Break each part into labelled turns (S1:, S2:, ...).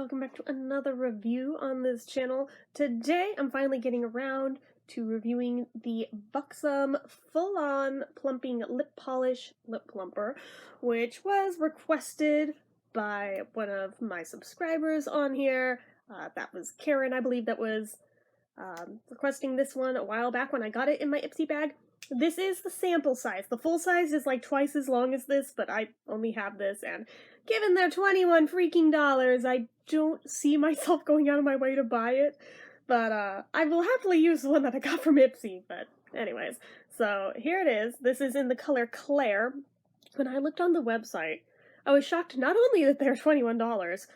S1: welcome back to another review on this channel. Today I'm finally getting around to reviewing the Buxom full-on plumping lip polish lip plumper, which was requested by one of my subscribers on here. That was Karen, I believe, that was requesting this one a while back when I got it in my Ipsy bag. This is the sample size. The full size is like twice as long as this, but I only have this, and given their 21 freaking dollars, I don't see myself going out of my way to buy it. But I will happily use the one that I got from Ipsy. But anyways, so here it is. This is in the color Clair. When I looked on the website, I was shocked not only that they're $21,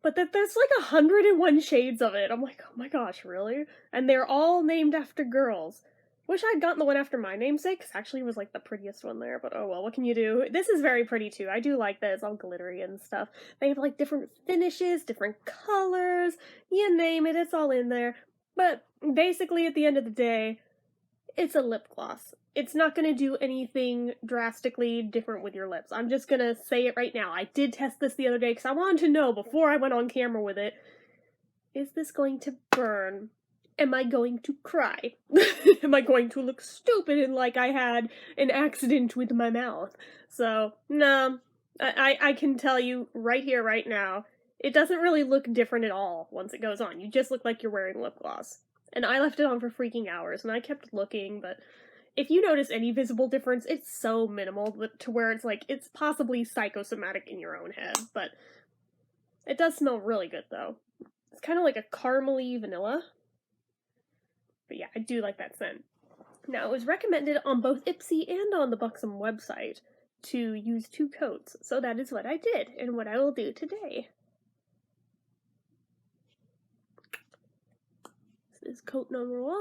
S1: but that there's like 101 shades of it. I'm like, oh my gosh, really? And they're all named after girls. Wish I'd gotten the one after my namesake, because actually it was like the prettiest one there, but oh well, what can you do? This is very pretty too. I do like that it's all glittery and stuff. They have like different finishes, different colors, you name it, it's all in there. But basically at the end of the day, it's a lip gloss. It's not going to do anything drastically different with your lips. I'm just going to say it right now. I did test this the other day because I wanted to know before I went on camera with it, is this going to burn? Am I going to cry? Am I going to look stupid and like I had an accident with my mouth? So, no, I can tell you right here, right now, it doesn't really look different at all once it goes on. You just look like you're wearing lip gloss. And I left it on for freaking hours, and I kept looking, but if you notice any visible difference, it's so minimal to where it's like, it's possibly psychosomatic in your own head, but it does smell really good, though. It's kind of like a caramely vanilla. But yeah, I do like that scent. Now, it was recommended on both Ipsy and on the Buxom website to use 2 coats, so that is what I did, and what I will do today. This is coat number 1.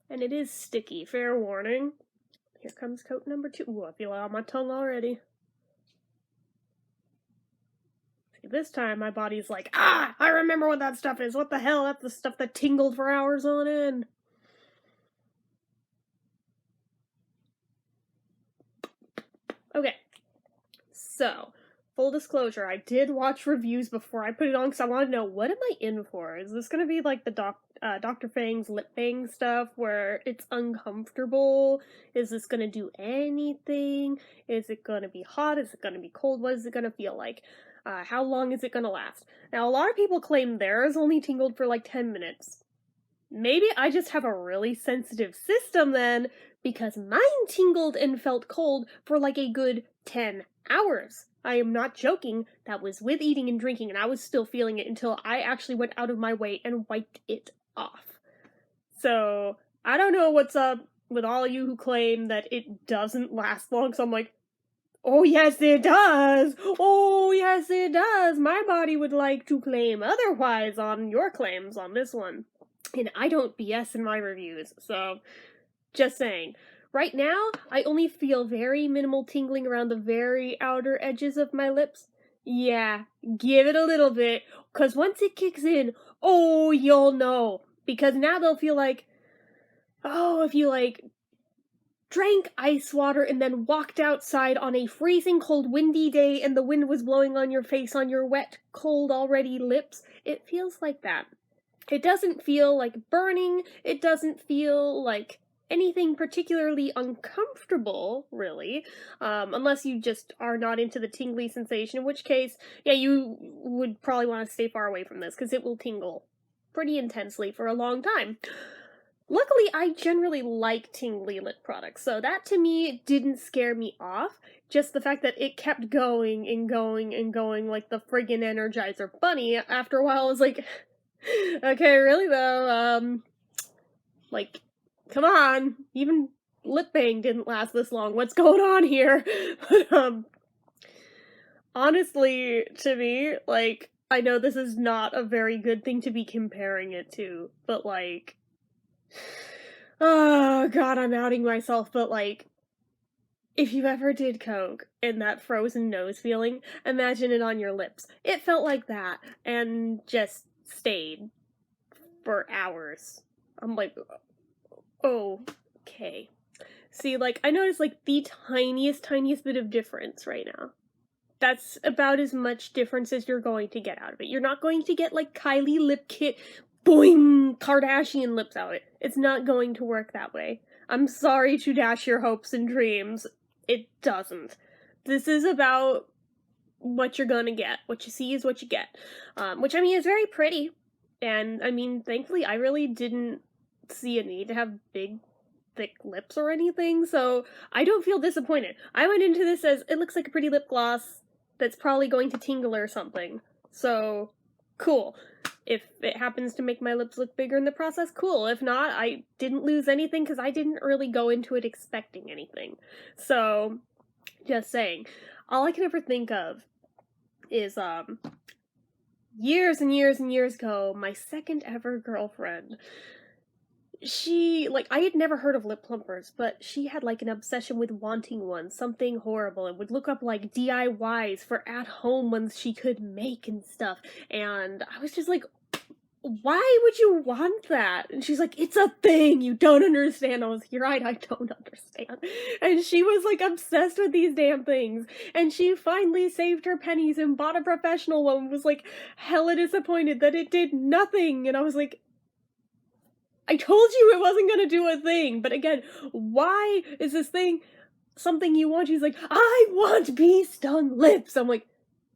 S1: And it is sticky, fair warning. Here comes coat number 2. Ooh, I feel it on my tongue already. This time my body's like, ah, I remember what that stuff is. What the hell? That's the stuff that tingled for hours on end. Okay, so, full disclosure, I did watch reviews before I put it on because I want to know, what am I in for? Is this going to be like the Dr. Fang's lip bang stuff where it's uncomfortable? Is this going to do anything? Is it going to be hot? Is it going to be cold? What is it going to feel like? How long is it going to last? Now, a lot of people claim theirs only tingled for like 10 minutes. Maybe I just have a really sensitive system then, because mine tingled and felt cold for like a good 10 hours. I am not joking. That was with eating and drinking, and I was still feeling it until I actually went out of my way and wiped it off. So, I don't know what's up with all you who claim that it doesn't last long, so I'm like, oh yes it does! Oh yes it does! My body would like to claim otherwise on your claims on this one. And I don't BS in my reviews, so just saying. Right now, I only feel very minimal tingling around the very outer edges of my lips. Yeah, give it a little bit, because once it kicks in, oh, you'll know. Because now they'll feel like, oh, if you like drank ice water and then walked outside on a freezing cold windy day and the wind was blowing on your face on your wet, cold already lips, it feels like that. It doesn't feel like burning, it doesn't feel like anything particularly uncomfortable, really, unless you just are not into the tingly sensation, in which case, yeah, you would probably want to stay far away from this, because it will tingle pretty intensely for a long time. Luckily, I generally like tingly lip products, so that to me didn't scare me off. Just the fact that it kept going and going and going like the friggin' Energizer Bunny, after a while I was like, okay, really though, like, come on, even lip bang didn't last this long, what's going on here? But, honestly, to me, like, I know this is not a very good thing to be comparing it to, but like, oh god, I'm outing myself, but like, if you ever did coke and that frozen nose feeling, imagine it on your lips. It felt like that, and just stayed for hours. I'm like, okay. See, like, I noticed, like, the tiniest bit of difference right now. That's about as much difference as you're going to get out of it. You're not going to get, like, Kylie lip kit, boing, Kardashian lips out of it. It's not going to work that way. I'm sorry to dash your hopes and dreams. It doesn't. This is about what you're gonna get. What you see is what you get. Which, I mean, is very pretty. And, I mean, thankfully, I really didn't see a need to have big, thick lips or anything, so I don't feel disappointed. I went into this as, it looks like a pretty lip gloss that's probably going to tingle or something. So, cool. If it happens to make my lips look bigger in the process, cool. If not, I didn't lose anything because I didn't really go into it expecting anything. So, just saying. All I can ever think of is, years and years and years ago, my second ever girlfriend, she, like, I had never heard of lip plumpers, but she had, like, an obsession with wanting one, something horrible, and would look up, like, DIYs for at-home ones she could make and stuff, and I was just like, why would you want that? And she's like, it's a thing, you don't understand. I was like, you're right, I don't understand. And she was, like, obsessed with these damn things, and she finally saved her pennies and bought a professional one, and was, like, hella disappointed that it did nothing, and I was like, I told you it wasn't gonna do a thing, but again, why is this thing something you want? She's like, I want bee-stung lips! I'm like,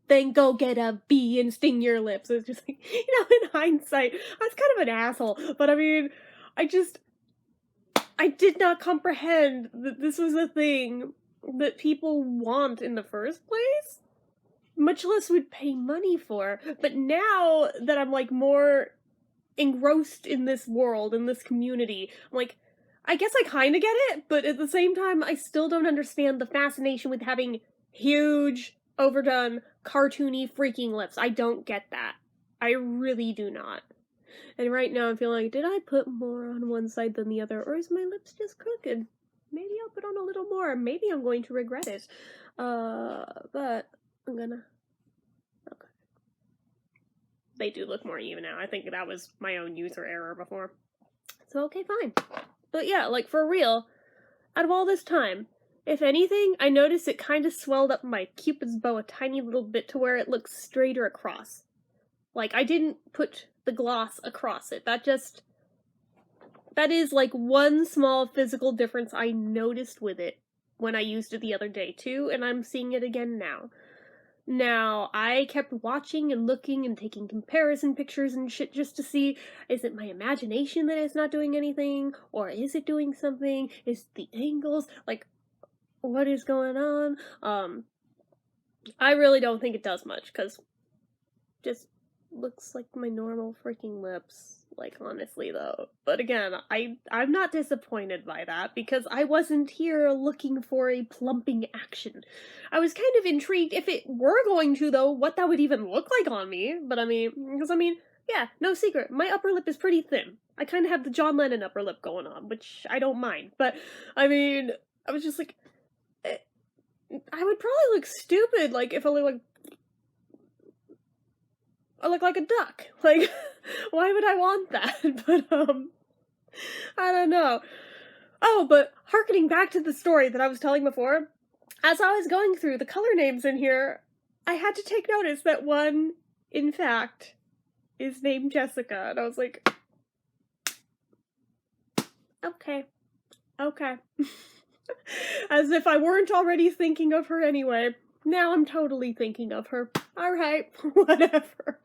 S1: then go get a bee and sting your lips. It's just like, you know, in hindsight, I was kind of an asshole, but I mean, I did not comprehend that this was a thing that people want in the first place, much less would pay money for. But now that I'm, like, more engrossed in this world, in this community, I'm like, I guess I kinda get it, but at the same time, I still don't understand the fascination with having huge, overdone, cartoony freaking lips. I don't get that. I really do not. And right now I'm feeling like, did I put more on one side than the other, or is my lips just crooked? Maybe I'll put on a little more, maybe I'm going to regret it. But I'm gonna... Okay. They do look more even now. I think that was my own user error before. So, okay, fine. But yeah, like, for real, out of all this time, if anything, I noticed it kind of swelled up my Cupid's bow a tiny little bit to where it looks straighter across. Like, I didn't put the gloss across it. That is, like, one small physical difference I noticed with it when I used it the other day, too, and I'm seeing it again now. Now, I kept watching and looking and taking comparison pictures and shit just to see, is it my imagination that is not doing anything? Or is it doing something? Is it the angles? Like, what is going on? I really don't think it does much, because just looks like my normal freaking lips. Like, honestly, though. But again, I'm not disappointed by that, because I wasn't here looking for a plumping action. I was kind of intrigued if it were going to, though, what that would even look like on me. But I mean, yeah, no secret, my upper lip is pretty thin. I kind of have the John Lennon upper lip going on, which I don't mind. But, I mean, I was just like, I would probably look stupid, like, if I look like a duck. Like, why would I want that? But, I don't know. Oh, but harkening back to the story that I was telling before, as I was going through the color names in here, I had to take notice that one, in fact, is named Jessica, and I was like, okay. As if I weren't already thinking of her anyway. Now I'm totally thinking of her. Alright, whatever.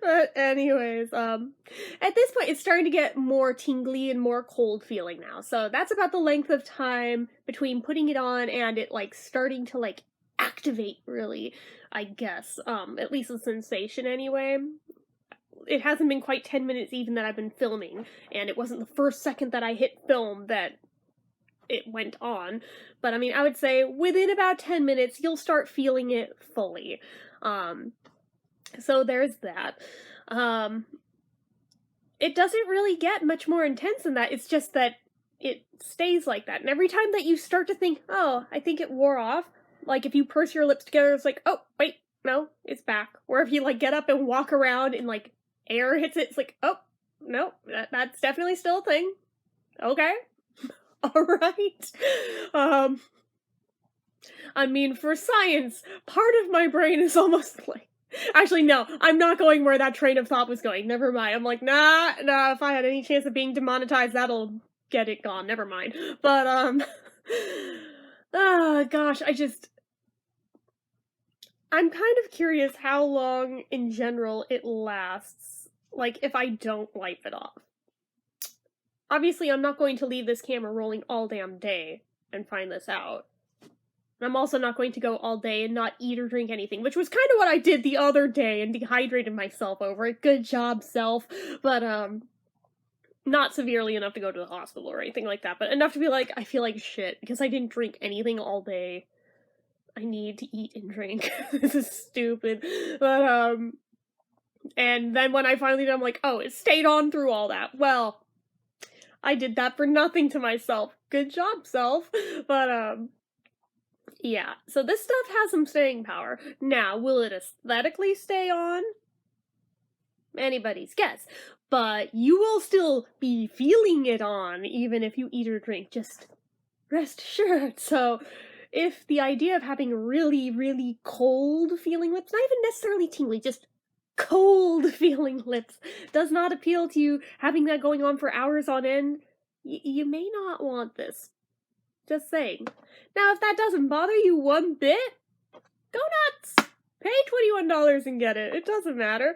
S1: But anyways, at this point it's starting to get more tingly and more cold feeling now. So that's about the length of time between putting it on and it, like, starting to, like, activate, really, I guess. At least the sensation anyway. It hasn't been quite 10 minutes even that I've been filming, and it wasn't the first second that I hit film that it went on, but I mean, I would say within about 10 minutes, you'll start feeling it fully. So there's that. It doesn't really get much more intense than that, it's just that it stays like that, and every time that you start to think, oh, I think it wore off, like, if you purse your lips together, it's like, oh, wait, no, it's back. Or if you, like, get up and walk around and, like, air hits it, it's like, oh, no, that's definitely still a thing. Okay. Alright? I mean, for science, part of my brain is almost like actually, no, I'm not going where that train of thought was going, never mind. I'm like, nah, if I had any chance of being demonetized, that'll get it gone, never mind. But, oh gosh, I'm kind of curious how long, in general, it lasts, like, if I don't wipe it off. Obviously, I'm not going to leave this camera rolling all damn day and find this out. I'm also not going to go all day and not eat or drink anything, which was kind of what I did the other day and dehydrated myself over it. Good job, self. But, not severely enough to go to the hospital or anything like that, but enough to be like, I feel like shit because I didn't drink anything all day. I need to eat and drink. This is stupid. But, and then when I finally did, I'm like, oh, it stayed on through all that. Well, I did that for nothing to myself. Good job, self. But, yeah, so this stuff has some staying power. Now, will it aesthetically stay on? Anybody's guess. But you will still be feeling it on, even if you eat or drink. Just rest assured. So, if the idea of having really, really cold feeling lips, not even necessarily tingly, just cold feeling lips, does not appeal to you, having that going on for hours on end, you may not want this. Just saying. Now, if that doesn't bother you one bit, go nuts! Pay $21 and get it. It doesn't matter.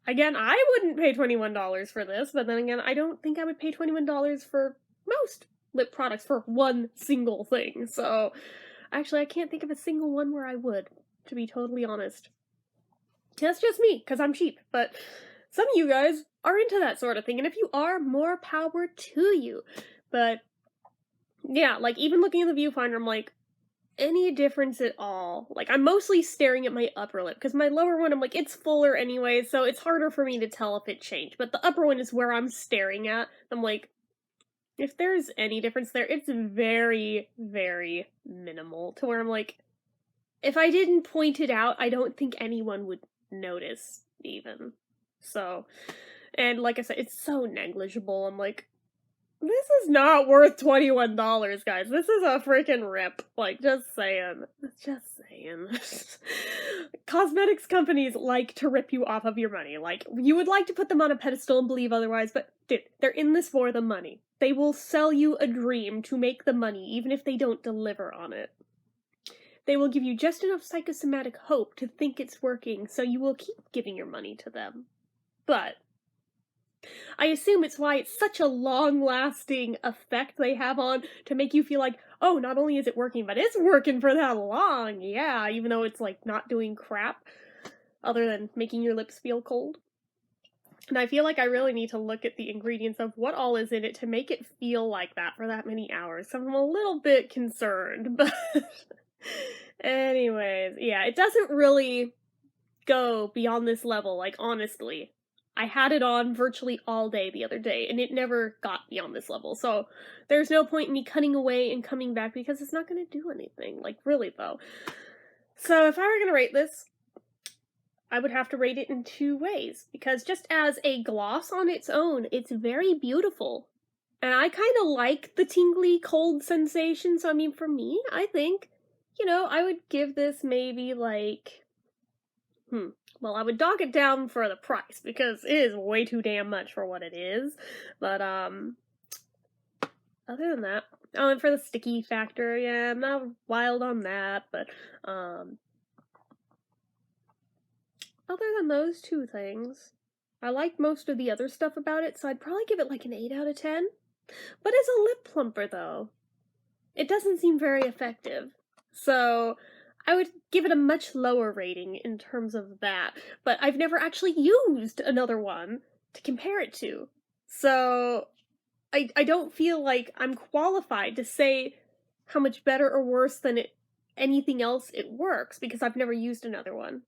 S1: Again, I wouldn't pay $21 for this, but then again, I don't think I would pay $21 for most lip products for one single thing. So, actually, I can't think of a single one where I would, to be totally honest. That's just me, because I'm cheap, but some of you guys are into that sort of thing, and if you are, more power to you. But, yeah, like, even looking at the viewfinder, I'm like, any difference at all? Like, I'm mostly staring at my upper lip, because my lower one, I'm like, it's fuller anyway, so it's harder for me to tell if it changed. But the upper one is where I'm staring at. I'm like, if there's any difference there, it's very, very minimal, to where I'm like, if I didn't point it out, I don't think anyone would notice, even. So, and like I said, it's so negligible. I'm like, this is not worth $21, guys. This is a freaking rip. Like, just saying. Just saying. Cosmetics companies like to rip you off of your money. Like, you would like to put them on a pedestal and believe otherwise, but dude, they're in this for the money. They will sell you a dream to make the money, even if they don't deliver on it. They will give you just enough psychosomatic hope to think it's working, so you will keep giving your money to them. But I assume it's why it's such a long-lasting effect they have on to make you feel like, oh, not only is it working, but it's working for that long, yeah, even though it's, like, not doing crap other than making your lips feel cold. And I feel like I really need to look at the ingredients of what all is in it to make it feel like that for that many hours, so I'm a little bit concerned, but anyways, yeah, it doesn't really go beyond this level, like, honestly. I had it on virtually all day the other day, and it never got beyond this level, so there's no point in me cutting away and coming back because it's not gonna do anything, like, really, though. So if I were gonna rate this, I would have to rate it in two ways, because just as a gloss on its own, it's very beautiful. And I kind of like the tingly, cold sensation, so I mean, for me, I think, you know, I would give this maybe, like, well, I would dog it down for the price, because it is way too damn much for what it is, but, other than that, oh, and for the sticky factor, yeah, I'm not wild on that, but, other than those two things, I like most of the other stuff about it, so I'd probably give it like an 8 out of 10. But as a lip plumper, though, it doesn't seem very effective. So I would give it a much lower rating in terms of that. But I've never actually used another one to compare it to. So I don't feel like I'm qualified to say how much better or worse than anything else it works, because I've never used another one.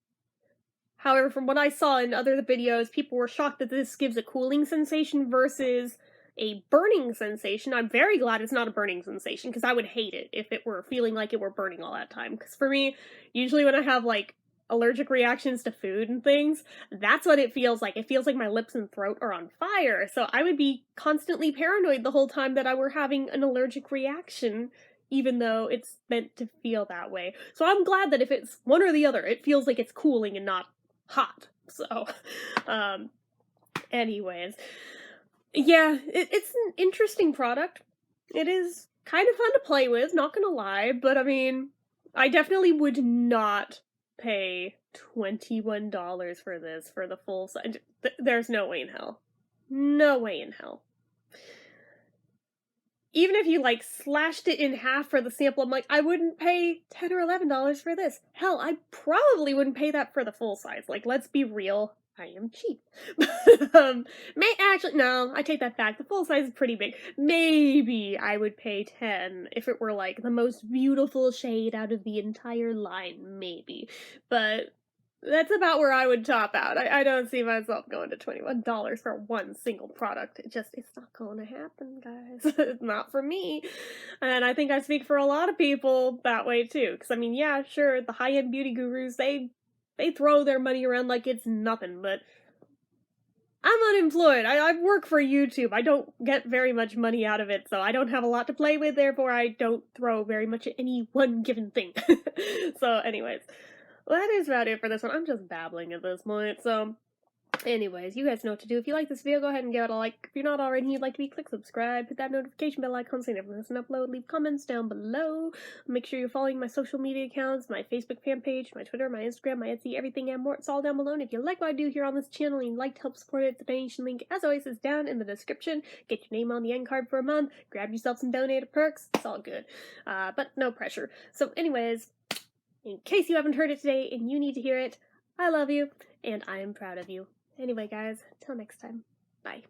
S1: However, from what I saw in other videos, people were shocked that this gives a cooling sensation versus a burning sensation. I'm very glad it's not a burning sensation, because I would hate it if it were feeling like it were burning all that time. Because for me, usually when I have, like, allergic reactions to food and things, that's what it feels like. It feels like my lips and throat are on fire. So I would be constantly paranoid the whole time that I were having an allergic reaction, even though it's meant to feel that way. So I'm glad that if it's one or the other, it feels like it's cooling and not hot. So, anyways, yeah, it's an interesting product. It is kind of fun to play with, not gonna lie, but I mean, I definitely would not pay $21 for this for the full size. There's no way in hell. No way in hell. Even if you like slashed it in half for the sample, I'm like, I wouldn't pay $10 or $11 for this. Hell, I probably wouldn't pay that for the full size. Like, let's be real. I am cheap. Actually, no, I take that back. The full size is pretty big. Maybe I would pay 10 if it were like the most beautiful shade out of the entire line, maybe. But that's about where I would top out. I don't see myself going to $21 for one single product. It's not going to happen, guys. It's not for me. And I think I speak for a lot of people that way too. Because, I mean, yeah, sure, the high-end beauty gurus, they throw their money around like it's nothing, but I'm unemployed. I work for YouTube. I don't get very much money out of it, so I don't have a lot to play with, therefore I don't throw very much at any one given thing. So, anyways. Well, that is about it for this one. I'm just babbling at this point, so anyways, you guys know what to do. If you like this video, go ahead and give it a like. If you're not already and you'd like to be, click subscribe, hit that notification bell icon so you never miss an upload, leave comments down below. Make sure you're following my social media accounts, my Facebook fan page, my Twitter, my Instagram, my Etsy, everything and more. It's all down below, and if you like what I do here on this channel and you'd like to help support it, the donation link, as always, is down in the description. Get your name on the end card for a month, grab yourself some donated perks, it's all good. But no pressure. So anyways, in case you haven't heard it today and you need to hear it, I love you, and I am proud of you. Anyway, guys, till next time, bye.